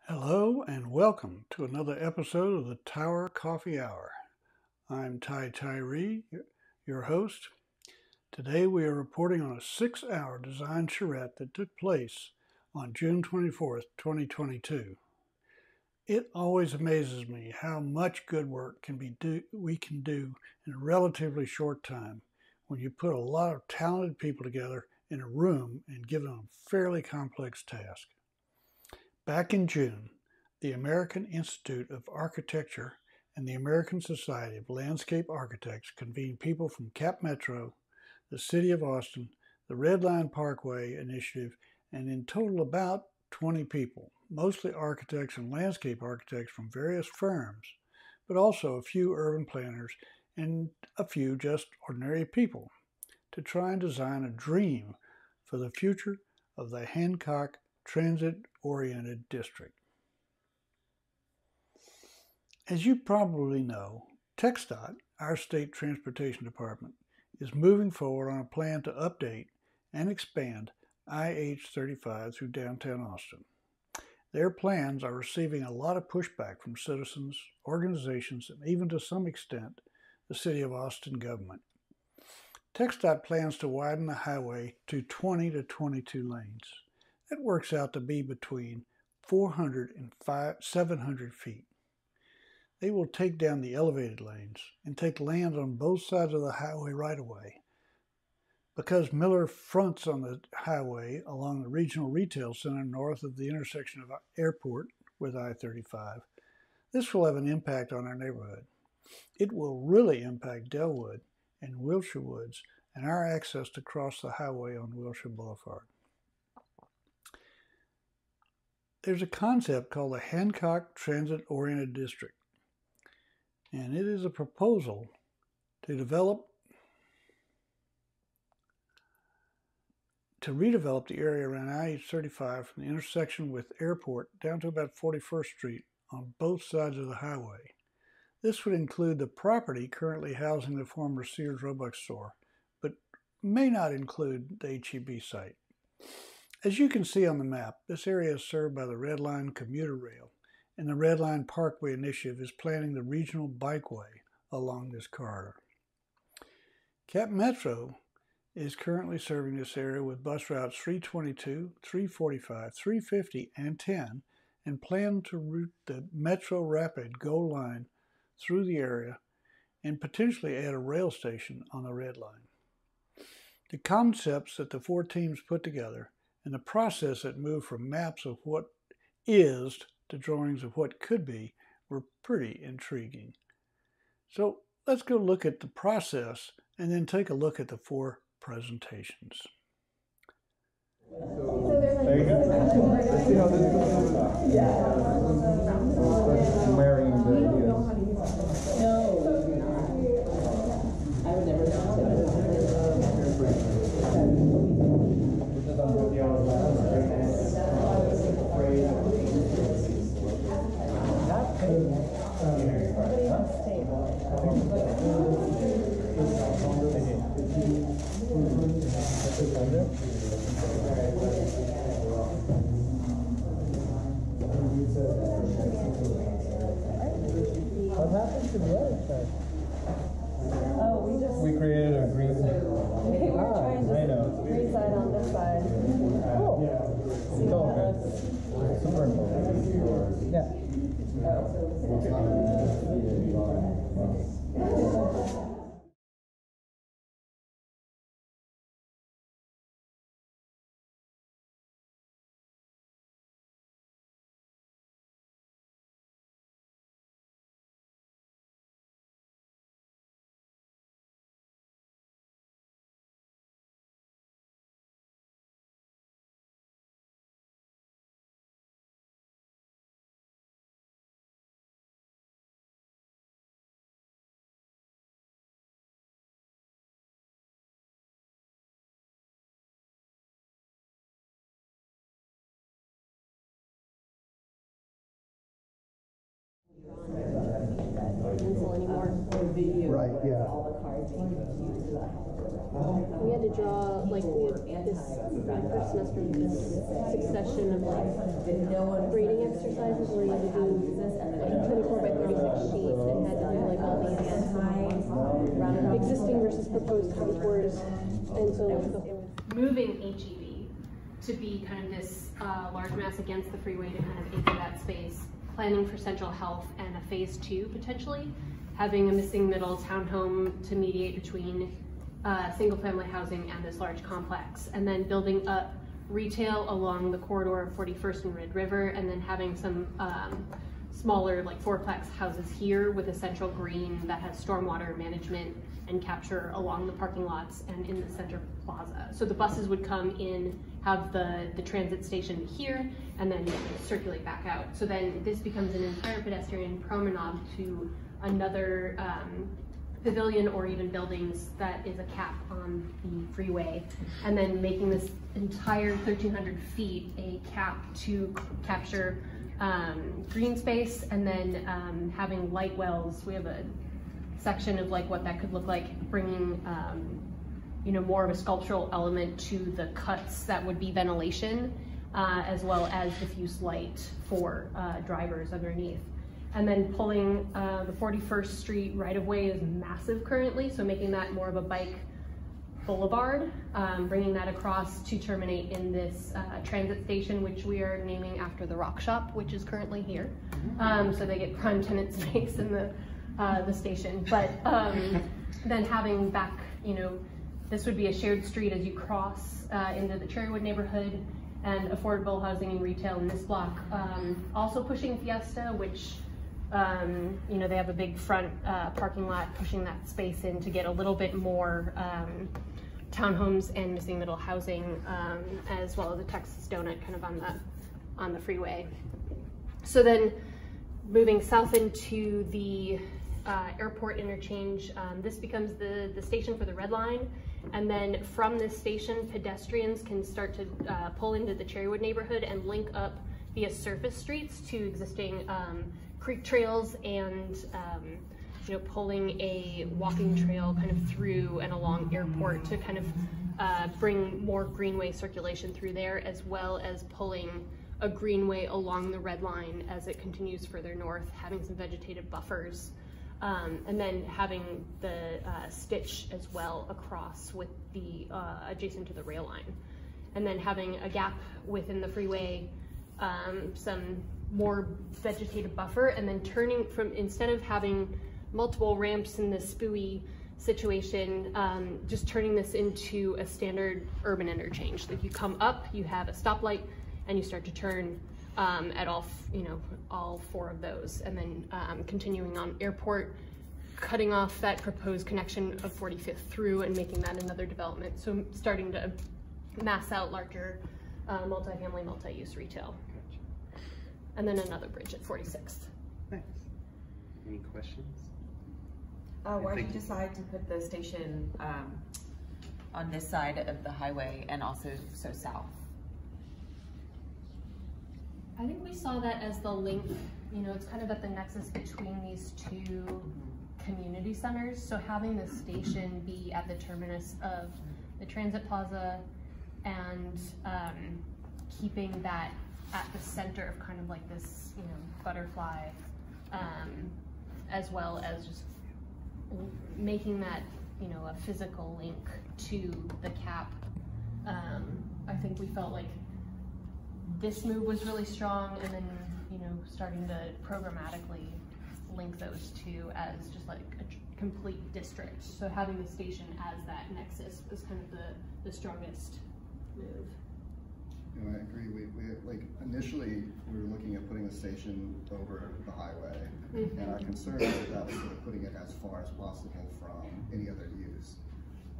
Hello and welcome to another episode of the Tower Coffee Hour. I'm Ty Tyree, your host. Today we are reporting on a 6-hour design charrette that took place on June 24th, 2022. It always amazes me how much good work we can do in a relatively short time when you put a lot of talented people together in a room and give them a fairly complex task. Back in June, the American Institute of Architecture and the American Society of Landscape Architects convened people from Cap Metro, the City of Austin, the Red Line Parkway Initiative, and in total about 20 people, mostly architects and landscape architects from various firms, but also a few urban planners and a few just ordinary people, to try and design a dream for the future of the Hancock transit-oriented district. As you probably know, TxDOT, our state transportation department, is moving forward on a plan to update and expand IH-35 through downtown Austin. Their plans are receiving a lot of pushback from citizens, organizations, and even to some extent, the City of Austin government. TxDOT plans to widen the highway to 20 to 22 lanes. That works out to be between 400 and 700 feet. They will take down the elevated lanes and take land on both sides of the highway right away. Because Mueller fronts on the highway along the regional retail center north of the intersection of Airport with I-35, this will have an impact on our neighborhood. It will really impact Delwood and Wilshire Woods and our access to cross the highway on Wilshire Boulevard. There's a concept called the Hancock Transit-Oriented District, and it is a proposal to redevelop the area around IH-35 from the intersection with Airport down to about 41st Street on both sides of the highway. This would include the property currently housing the former Sears Roebuck store, but may not include the HEB site. As you can see on the map, this area is served by the Red Line commuter rail, and the Red Line Parkway Initiative is planning the regional bikeway along this corridor. Cap Metro is currently serving this area with bus routes 322, 345, 350, and 10, and plan to route the Metro Rapid GO line through the area and potentially add a rail station on the Red Line. The concepts that the four teams put together and the process that moved from maps of what is to drawings of what could be were pretty intriguing. So let's go look at the process and then take a look at the four presentations. There you go. Let's see how this goes. Yeah. Marrying the ideas. No. I would never What happened to the other side? Oh, We created a green. we were trying to I know. green side on this side. Oh, it's all good. Supernova. Yeah. pencil anymore. Right, yeah. We had to draw, like, this first semester, this succession of, like, grading exercises where you had to do 24 by 36 sheets and had to do, like, all these existing versus proposed contours. And so it was moving HEB to be kind of this large mass against the freeway to kind of anchor that space, planning for central health and a phase 2 potentially, having a missing middle townhome to mediate between single family housing and this large complex, and then building up retail along the corridor of 41st and Red River, and then having some smaller like fourplex houses here with a central green that has stormwater management and capture along the parking lots and in the center plaza. So the buses would come in, have the transit station here, and then circulate back out. So then this becomes an entire pedestrian promenade to another pavilion or even buildings that is a cap on the freeway, and then making this entire 1,300 feet a cap to capture green space, and then having light wells. We have a section of like what that could look like, bringing you know, more of a sculptural element to the cuts that would be ventilation, as well as diffuse light for drivers underneath. And then pulling the 41st Street right-of-way is massive currently, so making that more of a bike boulevard, bringing that across to terminate in this transit station, which we are naming after the rock shop, which is currently here. So they get prime tenant space in the station. But then having back, you know, this would be a shared street as you cross into the Cherrywood neighborhood, and affordable housing and retail in this block. Also pushing Fiesta, which you know, they have a big front parking lot, pushing that space in to get a little bit more townhomes and missing middle housing, as well as a Texas donut kind of on the freeway. So then moving south into the airport interchange, this becomes the station for the Red Line. And then from this station, pedestrians can start to pull into the Cherrywood neighborhood and link up via surface streets to existing creek trails, and you know, pulling a walking trail kind of through and along airport to kind of bring more greenway circulation through there, as well as pulling a greenway along the Red Line as it continues further north, having some vegetative buffers. And then having the stitch as well across with the adjacent to the rail line, and then having a gap within the freeway, some more vegetative buffer, and then turning from, instead of having multiple ramps in this spooey situation, just turning this into a standard urban interchange. Like you come up, you have a stoplight, and you start to turn at all, you know, all 4 of those, and then continuing on airport, cutting off that proposed connection of 45th through and making that another development. So starting to mass out larger multifamily, multi-use retail. Gotcha. And then another bridge at 46th. Thanks. Any questions? Why did you decide to put the station on this side of the highway and also so south? I think we saw that as the link, you know, it's kind of at the nexus between these two community centers. So having the station be at the terminus of the transit plaza, and keeping that at the center of kind of like this, you know, butterfly, as well as just making that, you know, a physical link to the cap. I think we felt like this move was really strong, and then, you know, starting to programmatically link those two as just like a complete district. So having the station as that nexus was kind of the strongest move. You know, I agree. We like initially we were looking at putting the station over the highway, and our concern was that was sort of putting it as far as possible from any other use.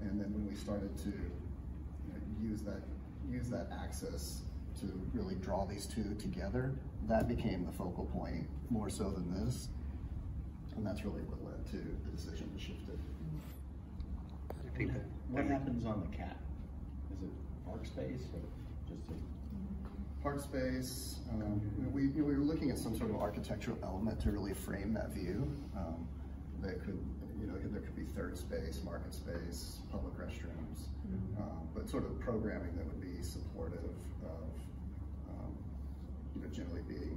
And then when we started to, you know, use that access to really draw these two together, that became the focal point more so than this, and that's really what led to the decision to shift it. I think that, what happens on the cap? Is it park space or just a Park space, we were looking at some sort of architectural element to really frame that view. That could, there could be third space, market space, public restrooms, but sort of programming that would be supportive of, generally being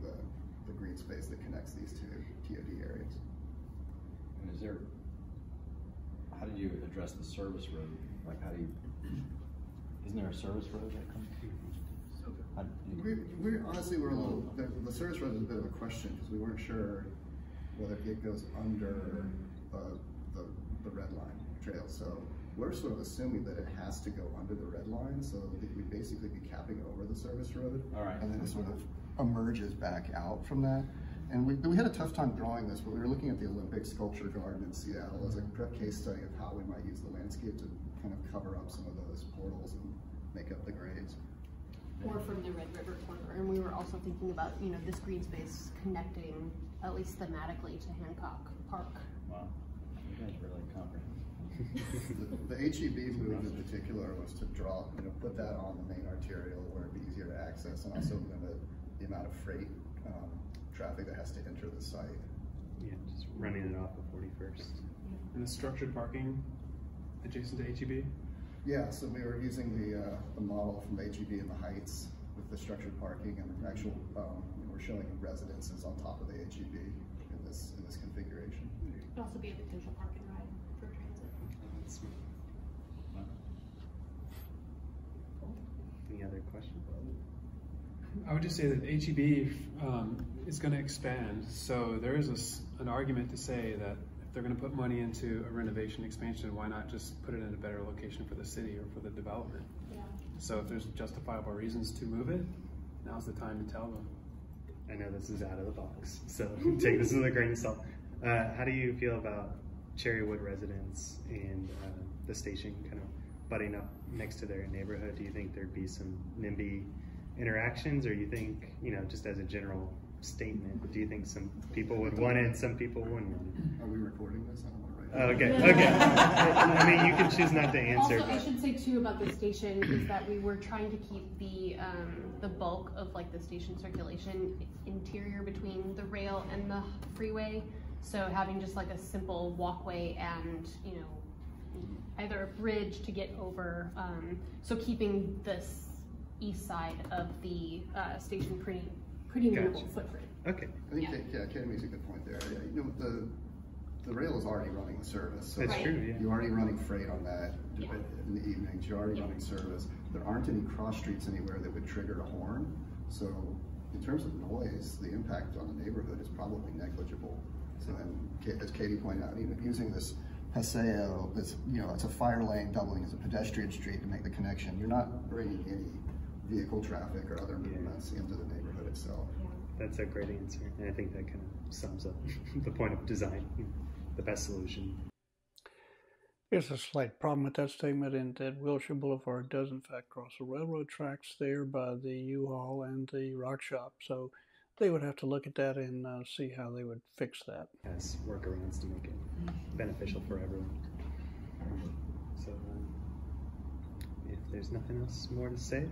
the green space that connects these two TOD areas. And how do you address the service road? Like, isn't there a service road that comes through? We're honestly, we're a little, the service road is a bit of a question because we weren't sure whether it goes under the red line trail. So we're sort of assuming that it has to go under the red line. So we'd basically be capping over the service road. All right. And then it sort of emerges back out from that. And we had a tough time drawing this, but we were looking at the Olympic Sculpture Garden in Seattle as a case study of how we might use the landscape to kind of cover up some of those portals and make up the grades. Or from the Red River corridor, and we were also thinking about this green space connecting at least thematically to Hancock Park. Wow, you guys are really comprehensive. The HEB move in particular was to draw, put that on the main arterial where it'd be easier to access, and also limit the amount of freight traffic that has to enter the site. Yeah, just running it off of 41st. And the structured parking adjacent to HEB? Yeah, so we were using the model from the HEB in the Heights with the structured parking and actual, we're showing residences on top of the HEB in this configuration. It could also be a potential park and ride for transit. Any other questions? I would just say that HEB is going to expand, so there is an argument to say that if they're going to put money into a renovation expansion, why not just put it in a better location for the city or for the development? Yeah. So if there's justifiable reasons to move it, now's the time to tell them. I know this is out of the box, so take this with a grain of salt. How do you feel about Cherrywood residents and the station kind of butting up next to their neighborhood? Do you think there'd be some NIMBY interactions, or you think, just as a general statement, do you think some people would want it, some people wouldn't want it? Are we recording this? I don't want to write it. Okay. I mean, you can choose not to answer. Also, I should say too about the station is that we were trying to keep the bulk of the station circulation interior between the rail and the freeway. So having just a simple walkway and either a bridge to get over. So keeping this east side of the station pretty minimal footprint. Okay. I think Katie makes a good point there. Yeah, the rail is already running the service. So That's true, yeah. You're already running freight on that Yeah. in the evenings. You're already running service. There aren't any cross streets anywhere that would trigger a horn. So in terms of noise, the impact on the neighborhood is probably negligible. So then, as Katie pointed out, using this Paseo, it's a fire lane doubling as a pedestrian street to make the connection. You're not bringing any vehicle traffic or other movements into the neighborhood itself. That's a great answer, and I think that kind of sums up the point of design, the best solution. There's a slight problem with that statement in that Wilshire Boulevard does in fact cross the railroad tracks there by the U-Haul and the rock shop, so they would have to look at that and see how they would fix that. Has workarounds to make it beneficial for everyone. So if there's nothing else more to say,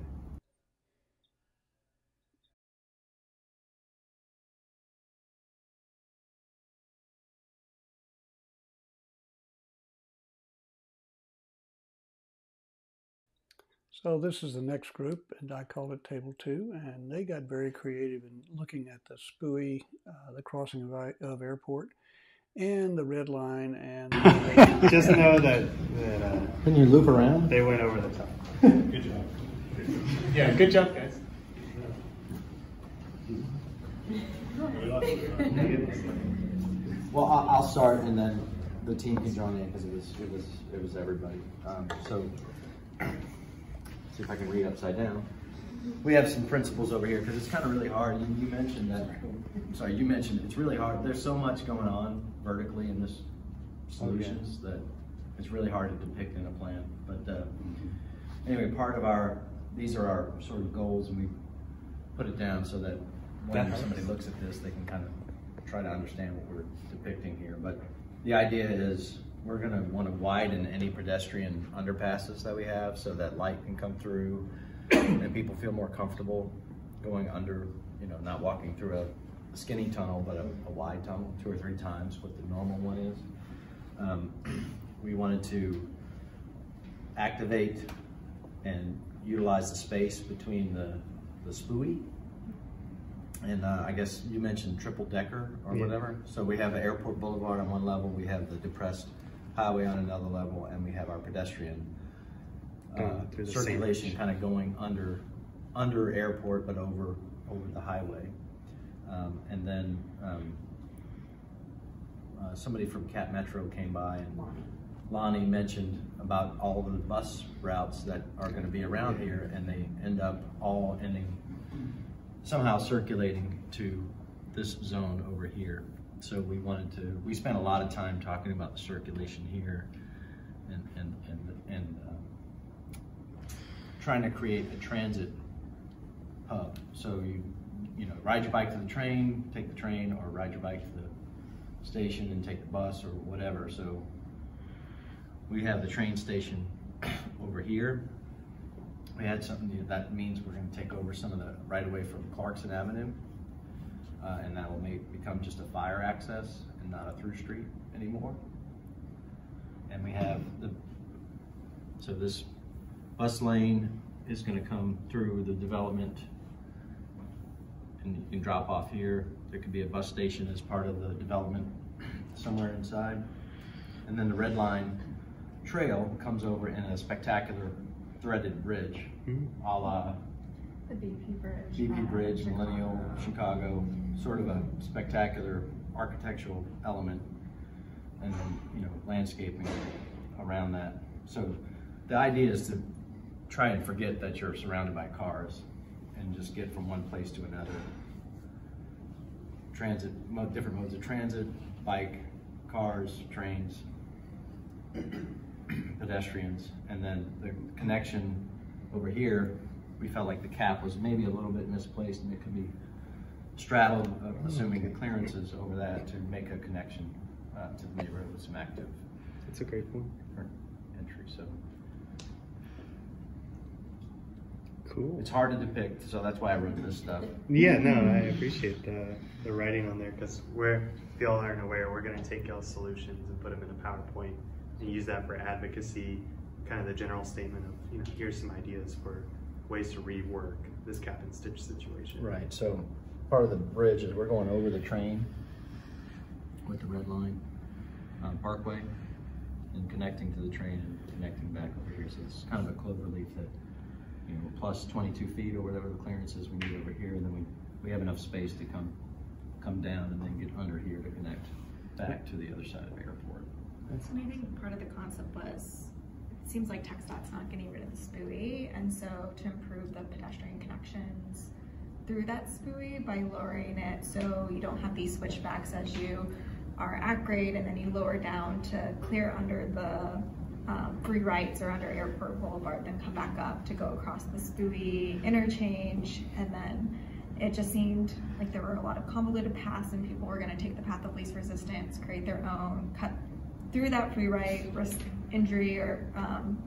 So this is the next group, and I call it Table 2, and they got very creative in looking at the SPUI, the crossing of airport, and the red line, and just know that Can you loop around? they went over the top. Good job. Yeah, good job, guys. Well, I'll start, and then the team can join in because it was everybody. So, see if I can read upside down. We have some principles over here because it's kind of really hard. You mentioned that. Sorry, you mentioned it's really hard. There's so much going on vertically in this solutions that it's really hard to depict in a plan. But anyway, these are our sort of goals, and we put it down so that when somebody looks at this, they can kind of try to understand what we're depicting here. But the idea is we're going to want to widen any pedestrian underpasses that we have so that light can come through and people feel more comfortable going under, not walking through a skinny tunnel, but a wide tunnel 2 or 3 times what the normal one is. We wanted to activate and utilize the space between the spooey. And I guess you mentioned triple decker or whatever. So we have the Airport Boulevard on one level, we have the depressed highway on another level, and we have our pedestrian circulation kind of going under Airport, but over the highway. And then somebody from Cat Metro came by, and Lonnie mentioned about all the bus routes that are going to be around here, and they end up all ending somehow circulating to this zone over here. So we spent a lot of time talking about the circulation here and trying to create a transit hub. So you ride your bike to the train, take the train, or ride your bike to the station and take the bus or whatever. So we have the train station over here. We had something that means we're going to take over some of the right of way from Clarkson Avenue, and that will become just a fire access and not a through street anymore. And we have so this bus lane is going to come through the development, and you can drop off here. There could be a bus station as part of the development somewhere inside. And then the Red Line Trail comes over in a spectacular threaded bridge, a la The BP Bridge, Millennial, Chicago, sort of a spectacular architectural element, and then landscaping around that. So the idea is to try and forget that you're surrounded by cars and just get from one place to another. Transit, different modes of transit, bike, cars, trains, pedestrians, and then the connection over here, we felt like the cap was maybe a little bit misplaced, and it could be straddled, assuming the clearances over that, to make a connection to the neighborhood with some active. That's a great point. Entry. So cool. It's hard to depict, so that's why I wrote this stuff. Yeah, no, I appreciate the writing on there, because if y'all aren't aware, we're going to take y'all's solutions and put them in a PowerPoint and use that for advocacy, kind of the general statement of, here's some ideas for ways to rework this cap and stitch situation. Right, so part of the bridge is we're going over the train with the Red Line Parkway and connecting to the train and connecting back over here. So it's kind of a clover leaf that, plus 22 feet or whatever the clearance is we need over here, and then we have enough space to come down and then get under here to connect back to the other side of the airport. So maybe part of the concept was, it seems like TxDOT's not getting rid of the spooey, and so to improve the pedestrian connections through that spooey by lowering it so you don't have these switchbacks as you are at grade and then you lower down to clear under the free rights or under Airport Boulevard, then come back up to go across the spooey interchange. And then it just seemed like there were a lot of convoluted paths and people were going to take the path of least resistance, create their own, cut through that free right, risk injury or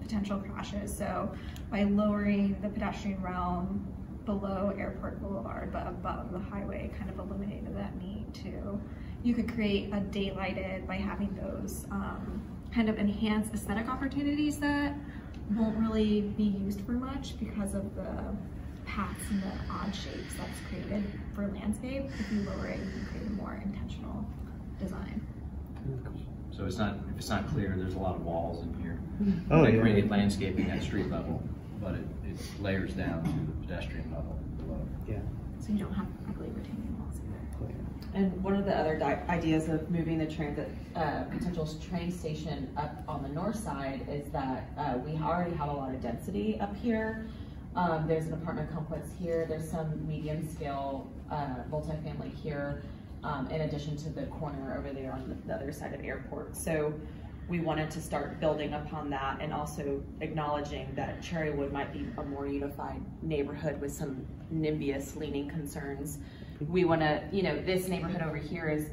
potential crashes. So by lowering the pedestrian realm below Airport Boulevard but above the highway, kind of eliminated that need to, you could create a daylighted by having those kind of enhanced aesthetic opportunities that won't really be used for much because of the paths and the odd shapes that's created for landscape. If you lower it, you can create a more intentional design. So if it's not clear, there's a lot of walls in here. Oh, they yeah. create landscaping at street level, but it layers down to the pedestrian level below. Yeah. So you don't have ugly retaining walls either. And one of the other ideas of moving the transit potential train station up on the north side is that we already have a lot of density up here. There's an apartment complex here. There's some medium scale multifamily here, in addition to the corner over there on the other side of the airport. So we wanted to start building upon that and also acknowledging that Cherrywood might be a more unified neighborhood with some NIMBYist leaning concerns. We want to, this neighborhood over here is,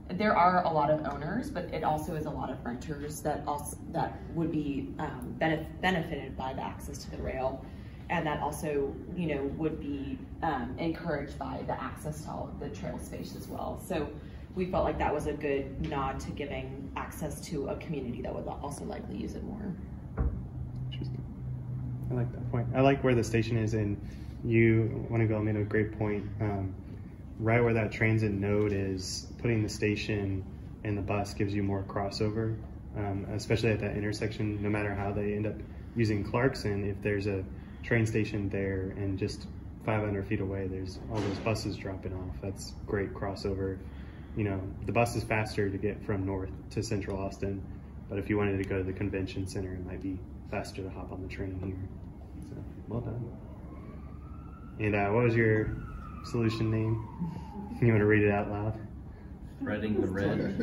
there are a lot of owners, but it also is a lot of renters that would be benefited by the access to the rail. and that also, you know, would be encouraged by the access to all of the trail space as well. So we felt like that was a good nod to giving access to a community that would also likely use it more. Interesting. I like that point. I like where the station is, and you, Wannago, made a great point. Right where that transit node is, putting the station and the bus gives you more crossover, especially at that intersection. No matter how they end up using Clarkson, if there's a train station there and just 500 feet away, there's all those buses dropping off. That's great crossover. You know, the bus is faster to get from north to central Austin, but if you wanted to go to the convention center, it might be faster to hop on the train here. So, well done. And what was your solution name? You want to read it out loud? Threading the red.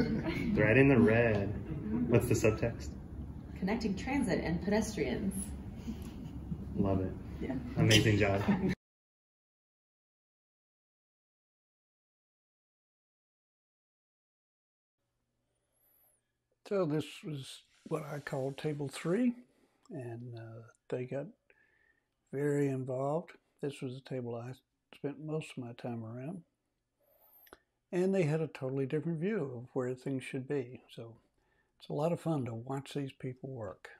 Threading the red. What's the subtext? Connecting transit and pedestrians. Love it. Yeah. Amazing job. So this was what I call Table 3, and they got very involved. This was the table I spent most of my time around. And they had a totally different view of where things should be. So it's a lot of fun to watch these people work.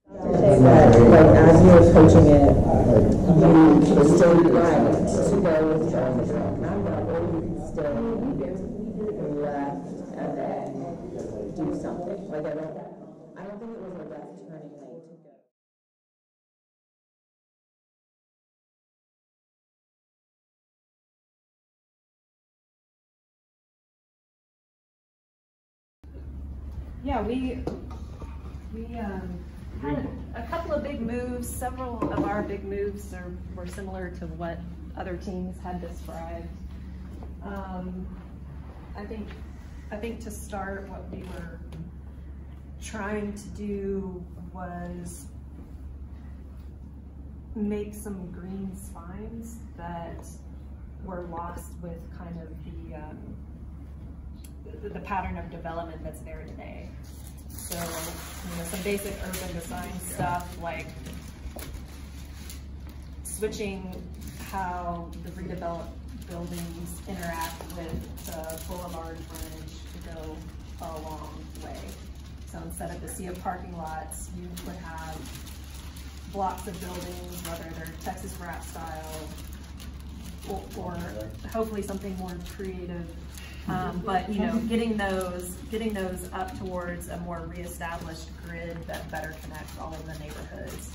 As you're coaching it, you should still be right to go with traffic number, or you can stay left and then do something. Like I don't think it was a left turning lane to go. Yeah, we had a couple of big moves. Several of our big moves were similar to what other teams had described. I think to start, what we were trying to do was make some green spines that were lost with kind of the pattern of development that's there today. So, you know, some basic urban design stuff like switching how the redeveloped buildings interact with the boulevard frontage to go a long way. So instead of the sea of parking lots, you would have blocks of buildings, whether they're Texas wrap style or hopefully something more creative. But you know, getting those up towards a more reestablished grid that better connects all of the neighborhoods.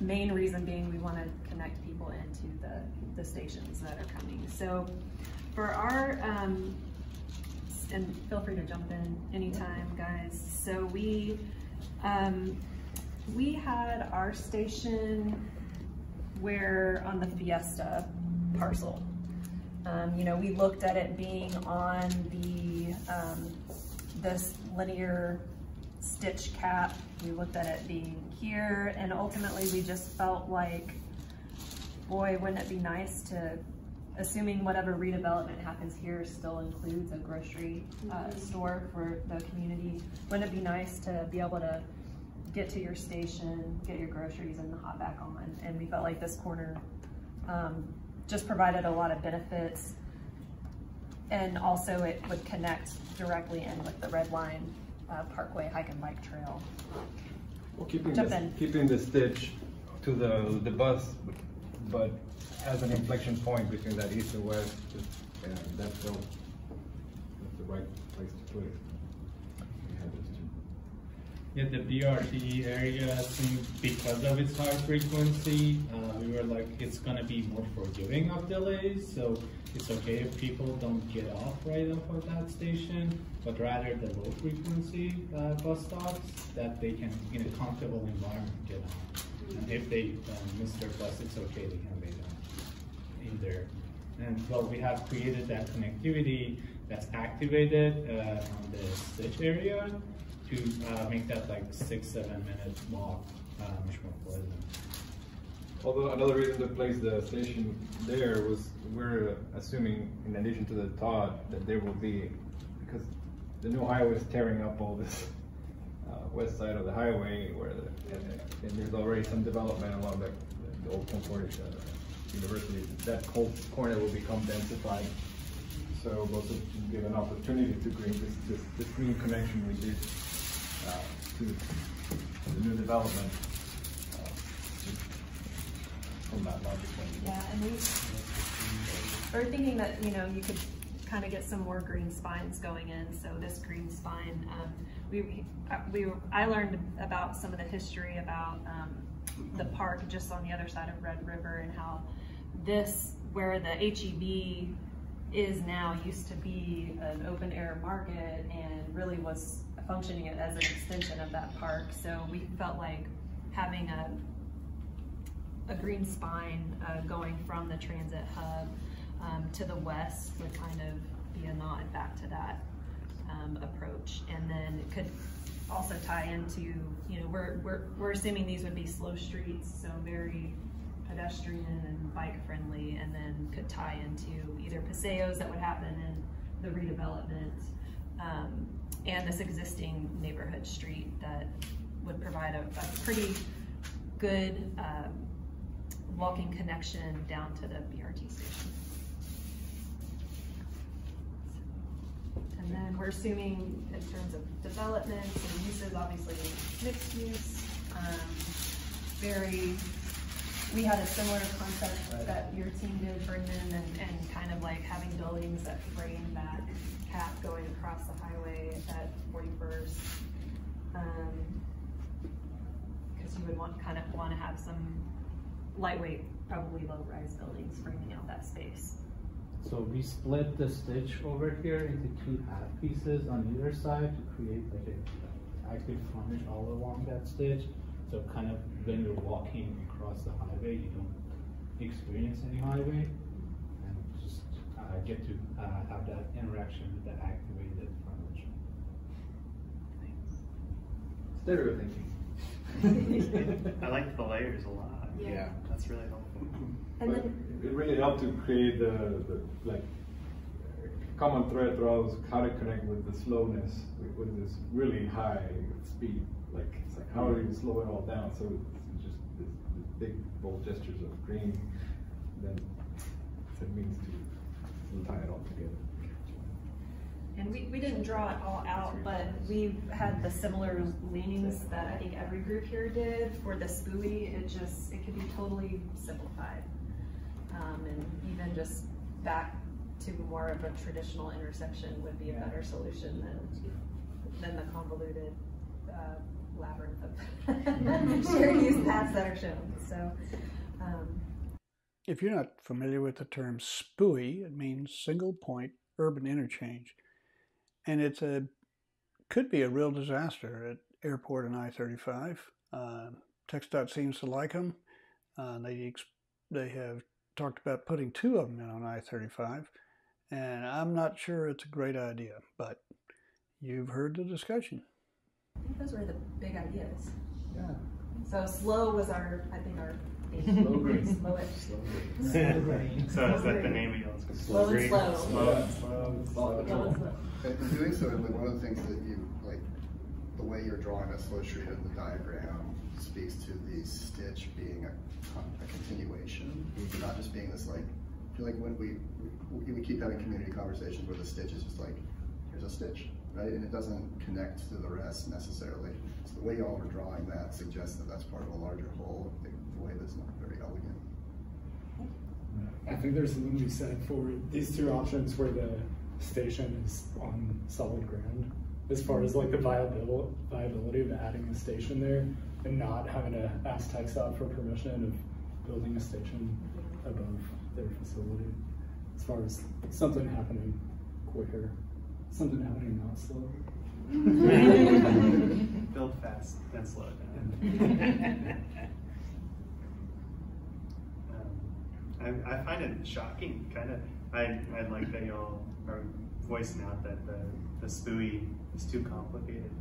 Main reason being we want to connect people into the stations that are coming. So for our, and feel free to jump in anytime, guys. So we had our station where on the Fiesta parcel. You know, we looked at it being on this linear stitch cap. We looked at it being here, and ultimately we just felt like, boy, wouldn't it be nice to, assuming whatever redevelopment happens here still includes a grocery store for the community, wouldn't it be nice to be able to get to your station, get your groceries, and hop back on? And we felt like this corner just provided a lot of benefits, and also it would connect directly in with the Red Line Parkway hike and bike trail. Well, keeping the stitch to the bus, but as an inflection point between that east and west, that's the right place to put it. Yeah, the BRT area, I think because of its high frequency, we were like, it's gonna be more forgiving of delays, so it's okay if people don't get off right off of that station, but rather the low frequency bus stops that they can, in a comfortable environment, get on. And if they miss their bus, it's okay, they can wait in there. And well, we have created that connectivity that's activated on the stitch area to make that like 6-7 minute walk much more pleasant. Although another reason to place the station there was we're assuming, in addition to the thought, that there will be, because the new highway is tearing up all this west side of the highway where and there's already some development along the old Concord University. That whole corner will become densified. So we'll also give an opportunity to green this green connection we did to the new development from that logic point. Yeah, and we're thinking that, you know, you could kind of get some more green spines going in. So this green spine, I learned about some of the history about the park just on the other side of Red River, and how this, where the HEB is now, used to be an open air market and really was functioning as an extension of that park. So we felt like having a green spine going from the transit hub to the west would kind of be a nod back to that approach. And then it could also tie into, you know, we're assuming these would be slow streets, so very pedestrian and bike friendly, and then could tie into either paseos that would happen in the redevelopment and this existing neighborhood street that would provide a pretty good walking connection down to the BRT station. And then we're assuming in terms of development and uses, obviously mixed use, we had a similar concept that your team did, Brendan, and kind of like having buildings that frame that path going across the highway at 41st. Because you would want to have some lightweight, probably low-rise buildings framing out that space. So we split the stitch over here into two half pieces on either side to create like an active frontage all along that stitch. So kind of when you're walking across the highway, you don't experience any highway, and just get to have that interaction with that activated frontage. Stereo thinking. I like the layers a lot. Yeah. That's really helpful. And then it really helped to create the like common thread throughout how to connect with the slowness with this really high speed. Like it's like how do you slow it all down? So it's just this big bold gestures of green. Then it means to tie it all together. And we didn't draw it all out, but we had the similar leanings that I think every group here did for the SPUI. It could be totally simplified. And even just back to more of a traditional intersection would be a better solution than the convoluted labyrinth of shared use paths that are shown. So, if you're not familiar with the term SPUI, it means single point urban interchange. And could be a real disaster at Airport and I-35. TxDOT seems to like them. They have talked about putting two of them in on I-35, and I'm not sure it's a great idea, but you've heard the discussion. I think those were the big ideas. Yeah. So slow was our Slow green. Slow green. So is that the name of y'all's? Slow and slow. Slow and slow. In doing so, one of the things that you, like, the way you're drawing a slow street in the diagram speaks to the stitch being a continuation, not just being this, like, I feel like when we keep having community conversations where the stitch is just like, here's a stitch, right? And it doesn't connect to the rest necessarily. So the way y'all were drawing that suggests that that's part of a larger whole, the way that's not very elegant. I think there's something to be said for these two options where the station is on solid ground, as far as like the viability of adding a station there and not having to ask TxDOT for permission of building a station above their facility. As far as something happening quicker, something happening not slow. Build fast, then slow down. I find it shocking, kind of. I like that y'all are voicing out that the SPUI is too complicated.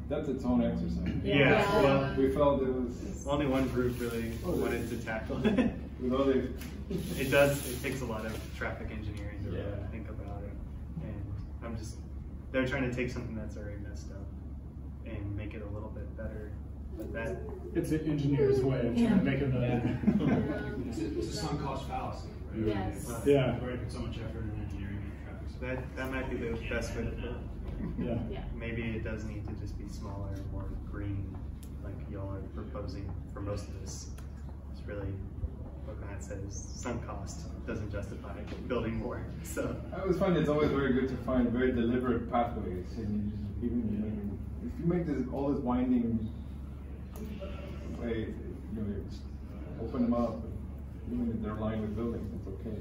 That's its own exercise. Yeah. Well, we felt it was only one group really wanted to tackle it. It takes a lot of traffic engineering to really think about it, and they're trying to take something that's already messed up and make it a little bit better. But that it's an engineer's way of trying to make it better. It's a sunk cost fallacy, right? Yes. Yeah. Where you put so much effort in engineering and traffic. So that might be the best way to put it. Yeah. Maybe it does need to just be smaller, more green, like y'all are proposing for most of this. It's really, what Matt says, sunk cost doesn't justify building more. So I always find it's always very good to find very deliberate pathways, and even if you make all this winding way, you just open them up. Even if they're lined with buildings, it's okay.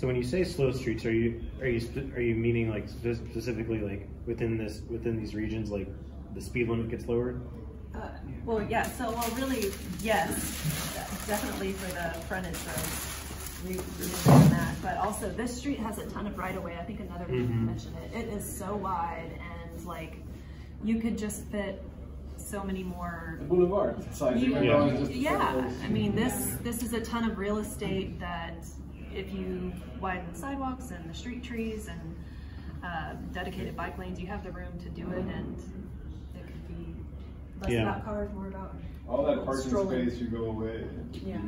when you say slow streets, are you meaning like specifically like within these regions, like the speed limit gets lowered? Well, yeah. So, really, yes, definitely for the frontage roads, removing that. But also, this street has a ton of right of way. I think another person mentioned it. It is so wide, and like you could just fit so many more. The boulevard. Yeah. I mean, this is a ton of real estate that if you widen the sidewalks and the street trees and dedicated bike lanes, you have the room to do it, and it could be less about cars, more about all that parking strolling. space should go away. Yeah.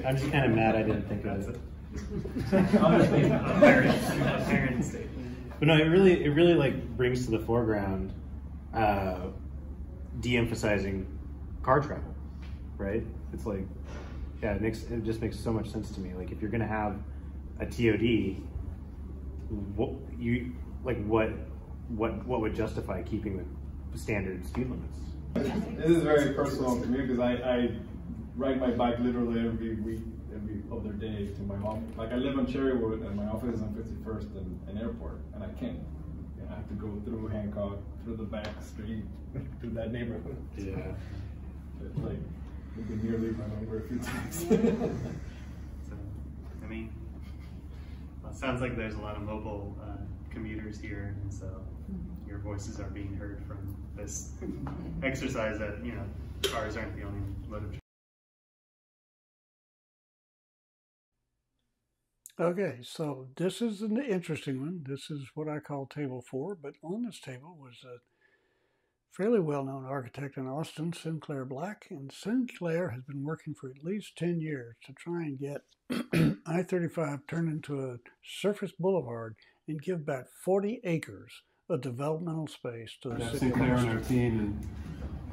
I'm just kind of mad I didn't think of it. But no, it really like brings to the foreground de-emphasizing car travel, right? It's like, yeah, it just makes so much sense to me. Like if you're gonna have a TOD, what would justify keeping the standard speed limits? This is very personal to me because I ride my bike literally every week, every other day to my mom. Like I live on Cherrywood and my office is on 51st and Airport, and I can't. I have to go through Hancock, through the back street, through that neighborhood. Yeah. It's like we can nearly run over a few times. So, I mean, well, it sounds like there's a lot of mobile commuters here, and so your voices are being heard from this exercise that, you know, cars aren't the only mode of transportation. Okay, so this is an interesting one. This is what I call table 4, but on this table was a fairly well-known architect in Austin, Sinclair Black, and Sinclair has been working for at least 10 years to try and get I-35 turned into a surface boulevard and give back 40 acres of developmental space to the city. Sinclair on our team,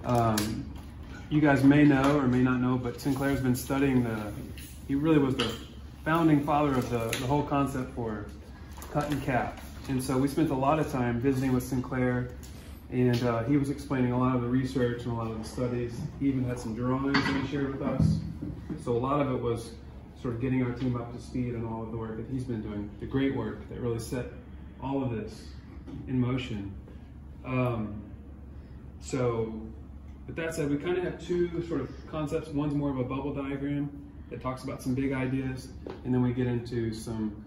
and you guys may know or may not know, but Sinclair's been studying he really was the founding father of the whole concept for cut and cap. And so we spent a lot of time visiting with Sinclair, and he was explaining a lot of the research and a lot of the studies. He even had some drawings that he shared with us. So a lot of it was sort of getting our team up to speed on all of the work that he's been doing, the great work that really set all of this in motion. So with that said, we kind of have two sort of concepts. One's more of a bubble diagram that talks about some big ideas, and then we get into some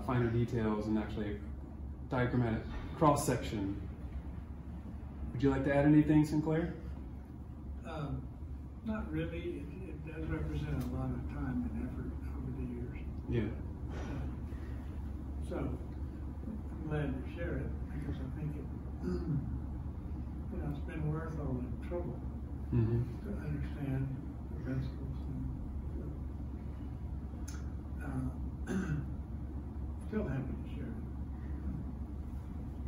finer details and actually diagrammatic cross-section. Would you like to add anything, Sinclair? Not really. It does represent a lot of time and effort over the years. Yeah. So I'm glad to share it because I think it, it's been worth all the trouble to understand the principles. Still happy to share it.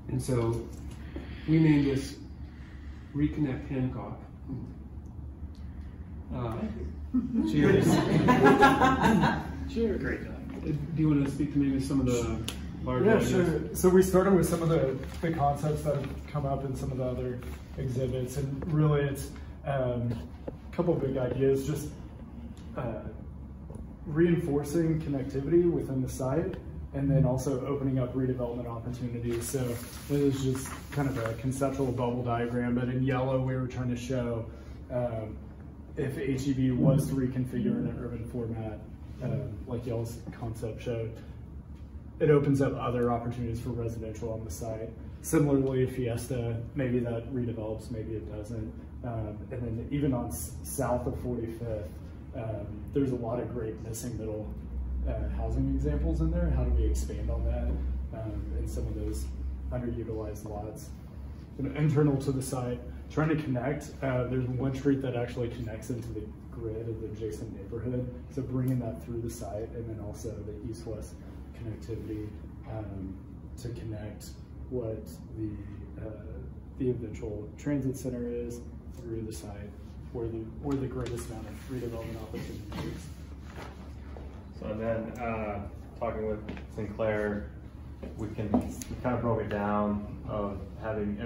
And so we named this Reconnect Hancock. Cheers. Cheers. Great. Do you want to speak to maybe some of the larger ideas? Sure. So we started with some of the concepts that have come up in some of the other exhibits, and really it's a couple of big ideas, just reinforcing connectivity within the site, and then also opening up redevelopment opportunities. So this is just kind of a conceptual bubble diagram, but in yellow we were trying to show if HEB was to reconfigure in an urban format, like y'all's concept showed, it opens up other opportunities for residential on the site. Similarly, Fiesta, maybe that redevelops, maybe it doesn't. And then even on south of 45th, there's a lot of great missing middle housing examples in there. How do we expand on that in some of those underutilized lots? internal to the site, trying to connect. There's one street that actually connects into the grid of the adjacent neighborhood, so bringing that through the site, and then also the east-west connectivity to connect what the eventual transit center is through the site, where the greatest amount of redevelopment opportunities. So then, talking with Sinclair, we kind of broke it down of having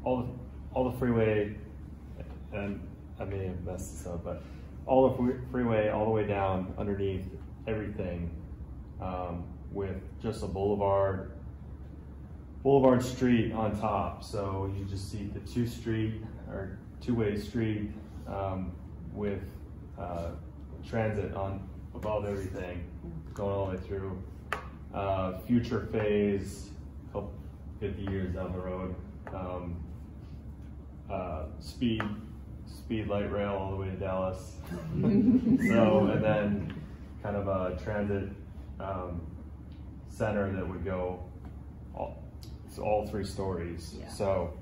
all the freeway, and I may have messed this up, but all the freeway all the way down underneath everything, with just a boulevard street on top. So you just see the two-way street with transit on above everything, going all the way through. Future phase, 50 years down the road, speed light rail all the way to Dallas. So, and then kind of a transit center that would go all 3 stories. Yeah. So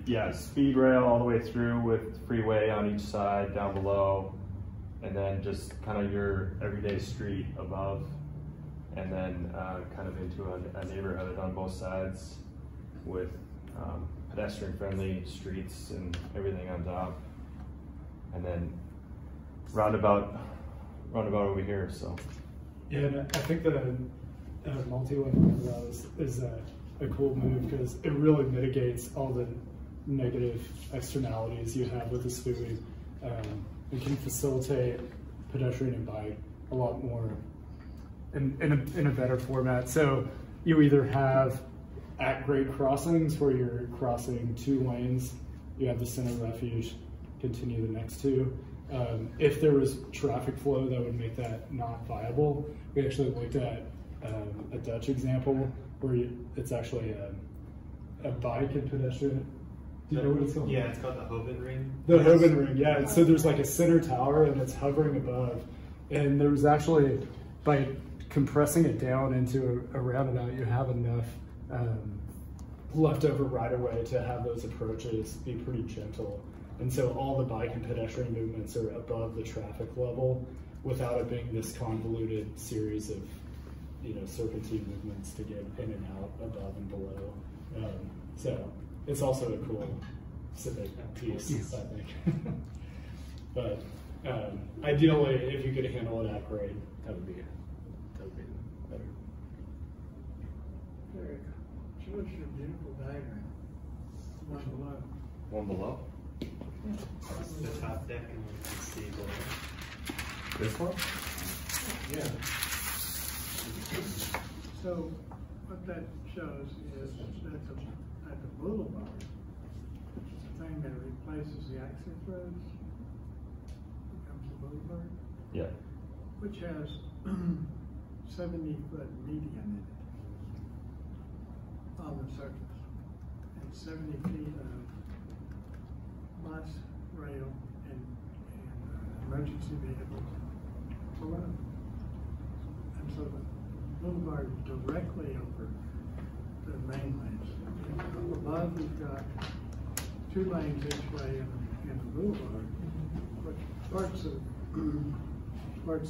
yeah, speed rail all the way through with freeway on each side down below, and then just kind of your everyday street above, and then kind of into a neighborhood on both sides with pedestrian-friendly streets and everything on top, and then roundabout over here. So yeah, and I think the multi-lane roundabout is a cool move because it really mitigates all the negative externalities you have with the SPUI. It can facilitate pedestrian and bike a lot more in a better format. So you either have at-grade crossings where you're crossing 2 lanes, you have the center refuge, continue the next 2. If there was traffic flow that would make that not viable, we actually looked at a Dutch example where it's actually a bike and pedestrian. Do you know what it's called? Yeah, it's called the Hoven Ring. The Hoven Ring, yeah. So there's like a center tower and it's hovering above. And there was actually, by compressing it down into a roundabout, you have enough leftover right-of-way to have those approaches be pretty gentle. And so all the bike and pedestrian movements are above the traffic level without it being this convoluted series of, serpentine movements to get in and out above and below. So it's also a cool civic piece, I think. But ideally, if you could handle it at grade, that would be better. There you go. Show us your beautiful diagram. One below. One below? The top deck and you can see below. This one? Yeah. So what that shows is that at the boulevard, the thing that replaces the access roads becomes the boulevard. Yeah. Which has 70-foot median in it on the surface, and 70 feet of bus, rail, and emergency vehicles below. And so the boulevard is directly over the main lanes. And above, we've got 2 lanes each way in the boulevard, but parts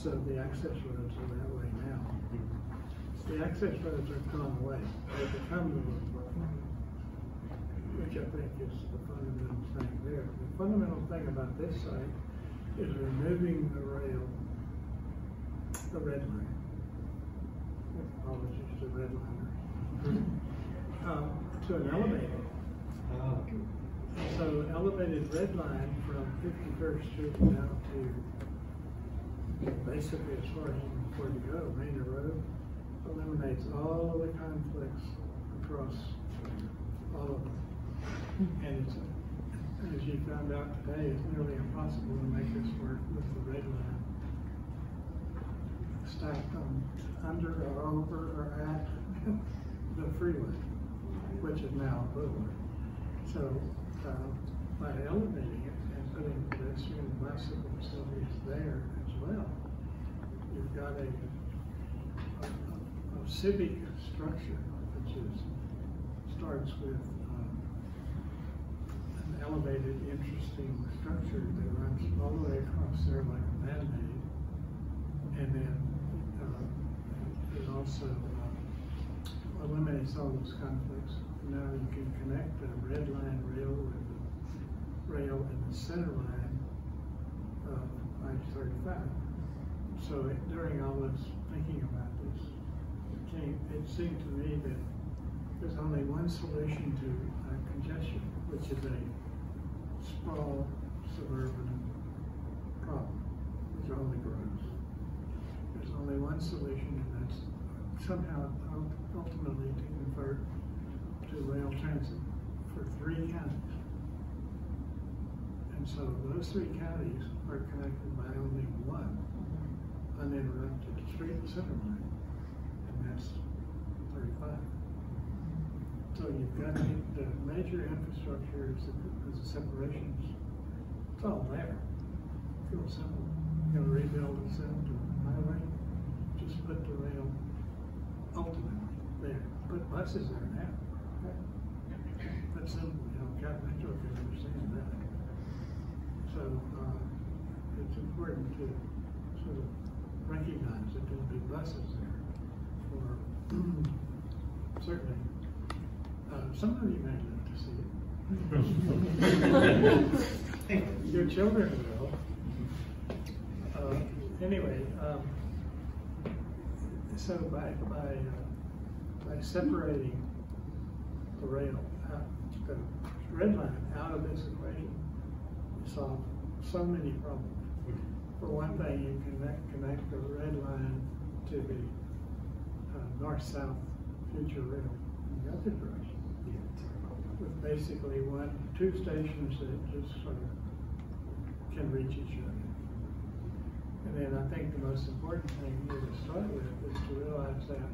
of the access roads are that way now. The access roads are gone away. They become the boulevard, which I think is the fundamental thing there. The fundamental thing about this site is removing the rail, the red line. Apologies to redliners. To an elevated. So elevated red line from 51st Street down to basically as far as you can afford to go, Mainer Road, eliminates all of the conflicts across all of them. And it's, as you found out today, it's nearly impossible to make this work with the red line stacked on under or over or at the freeway, which is now a boulevard. So by elevating it and putting pedestrian and bicycle facilities there as well, you've got a civic structure which is starts with an elevated, interesting structure that runs all the way across there like a band-aid, and then it also eliminates all those conflicts. Now you can connect the red line rail with the rail in the center line of I-35. So during all this thinking about this, it seemed to me that there's only one solution to congestion, which is a sprawl suburban problem, which only grows. There's only one solution, and that's somehow ultimately to convert to rail transit for 3 counties. And so those 3 counties are connected by only one uninterrupted street center line, and that's 35. So you've got the major infrastructure is the separations. It's all there. It's real simple. You're going to rebuild and send to the highway. Just put the rail ultimately there. Put buses there now. That's simple. You know, Cat Metro can understand that. So it's important to sort of recognize that there'll be buses there for certainly. Some of you may live to see it. Your children will. Anyway, so by separating the rail, the red line out of this equation, you solve so many problems. For one thing, you connect the red line to the north-south future rail in the other direction. With basically 2 stations that just sort of can reach each other. And then I think the most important thing here to start with is to realize that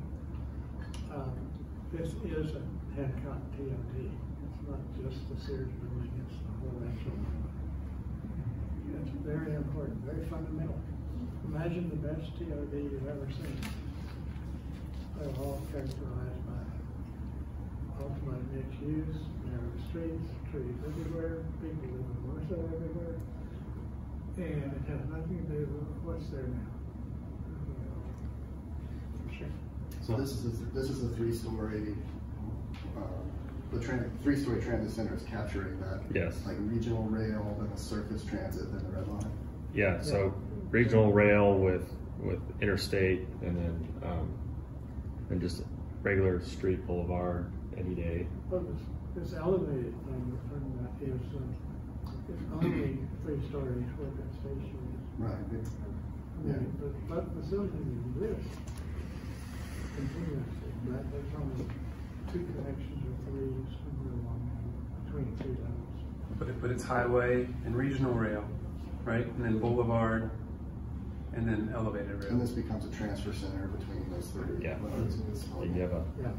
this is a Hancock TOD. It's not just the Sears building, it's the whole actual building. It's very important, very fundamental. Imagine the best TOD you've ever seen. They're all characterized by ultimate mixed use, narrow streets, trees everywhere, people live in Warsaw everywhere, and it has nothing to do with what's there now. Sure. So this is a 3-story. The 3-story transit center is capturing that. Yes. Like regional rail, then the surface transit, then the red line. Yeah. So regional rail with interstate, and then and just regular street boulevard any day. Well, this elevated thing is only 3 stories where that station is. Right. But facilities exist continuously. There's only 2 connections or 3 somewhere along between 2 levels. But it's highway and regional rail, right? And then boulevard, and then elevated rail. And this becomes a transfer center between those 3. Yeah. Yeah.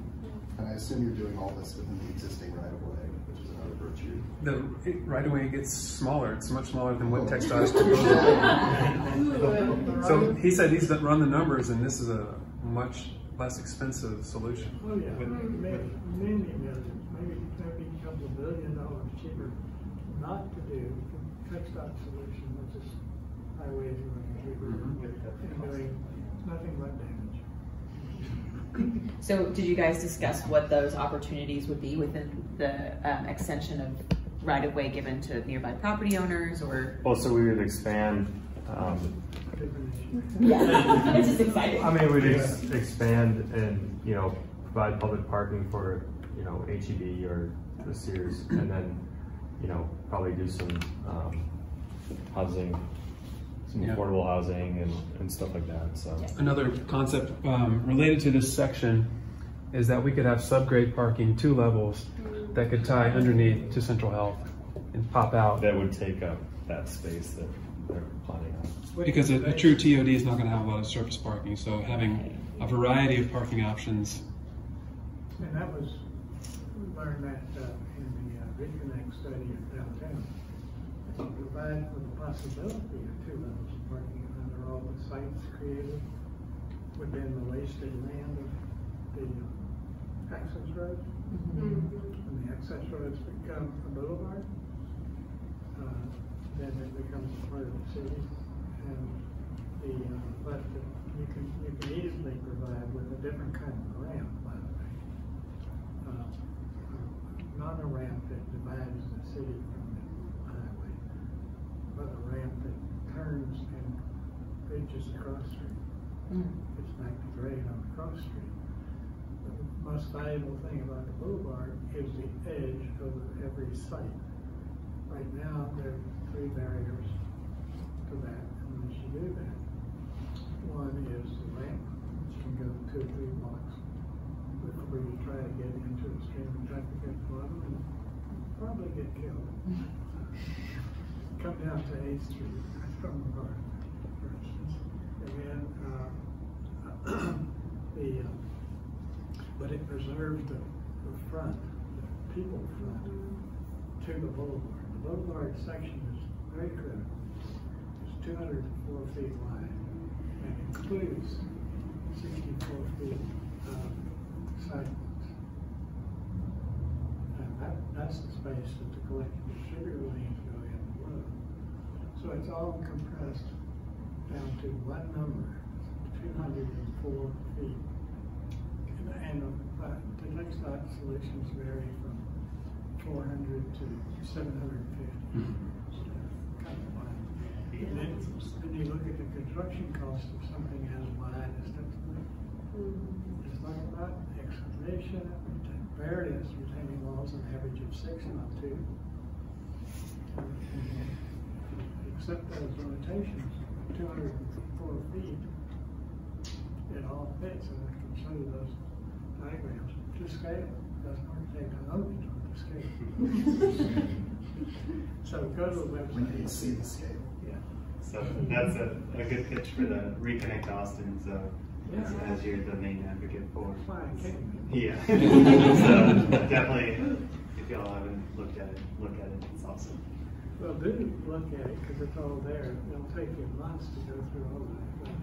And I assume you're doing all this within the existing right-of-way, which is another virtue. The right-of-way gets smaller. It's much smaller than what TxDOT is proposing. So he said he's run the numbers, and this is a much less expensive solution. Oh yeah, many millions, maybe a couple of $1 billion cheaper not to do the TxDOT solution, which is highways running and doing nothing but damage. So did you guys discuss what those opportunities would be within the extension of right-of-way given to nearby property owners, or? Well, so we would expand. Yeah, it's just exciting. I mean, we'd expand and, you know, provide public parking for, you know, HEB or the Sears, and then, you know, probably do some housing, some affordable housing and stuff like that. So another concept related to this section is that we could have subgrade parking, 2 levels that could tie underneath to Central Health and pop out. That would take up that space that they're planning on. Because a true TOD is not going to have a lot of surface parking, so having a variety of parking options. And that was, we learned that in the Reconnect study in downtown. If you provide for the possibility of 2 levels of parking under all the sites created within the wasted land of the access roads. When the access roads become a boulevard, then it becomes part of the city. And but you can easily provide with a different kind of ramp, by the way. Not a ramp that divides the city from the highway, but a ramp that turns and reaches the cross street. It's back to grade on the cross street. The most valuable thing about the boulevard is the edge of every site. Right now, there are 3 barriers to that, unless you do that. One is the ramp, which can go 2 or 3 blocks before you try to get into a stream of traffic at the bottom and probably get killed. Come down to 8th Street from the car, for instance. And then but it preserves the front, the people front, to the boulevard. The boulevard section is very critical. It's 204 feet wide and includes 64 feet of sidewalks. And that's the space that the collective distributor lanes go in below. So it's all compressed down to one number, 204 feet. And the next dot solutions vary from 400 to 750. Kind of wide. And then you look at the construction cost of something as wide as that. It's talking about excavation, various retaining walls, an average of 6, not 2. Except those limitations, 204 feet, it all fits, and I can show you those diagrams to scale. Doesn't architect only to scale. So go to the website. When you see the scale. Yeah. So that's a good pitch for the Reconnect Austin. So as you're the main advocate for. Yeah. So definitely, if y'all haven't looked at it. It's awesome. Well, do look at it because it's all there. It'll take you months to go through all that. But,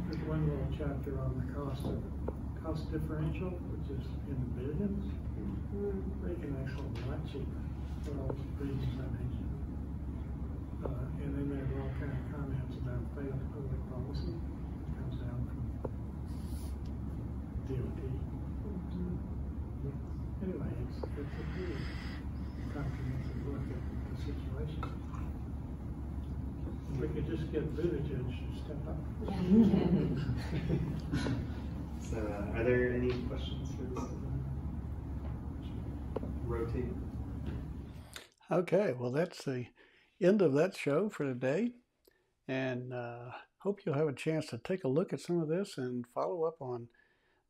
there's one little chapter on the cost differential, which is in the billions. They can actually be a lot cheaper for all the reasons I mentioned. And then there's all kind of comments about failed public policy. It comes down from DOT. Anyway, it's a pretty comprehensive look at the situation. If we could just get Buttigieg to step up. So, are there any questions for this? Rotate. Okay, well, that's the end of that show for today. And hope you'll have a chance to take a look at some of this and follow up on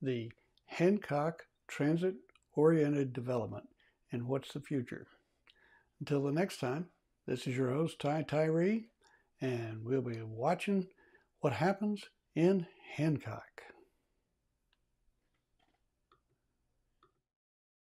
the Hancock Transit-Oriented Development and what's the future. Until the next time, this is your host, Ty Tyree, and we'll be watching what happens in Hancock.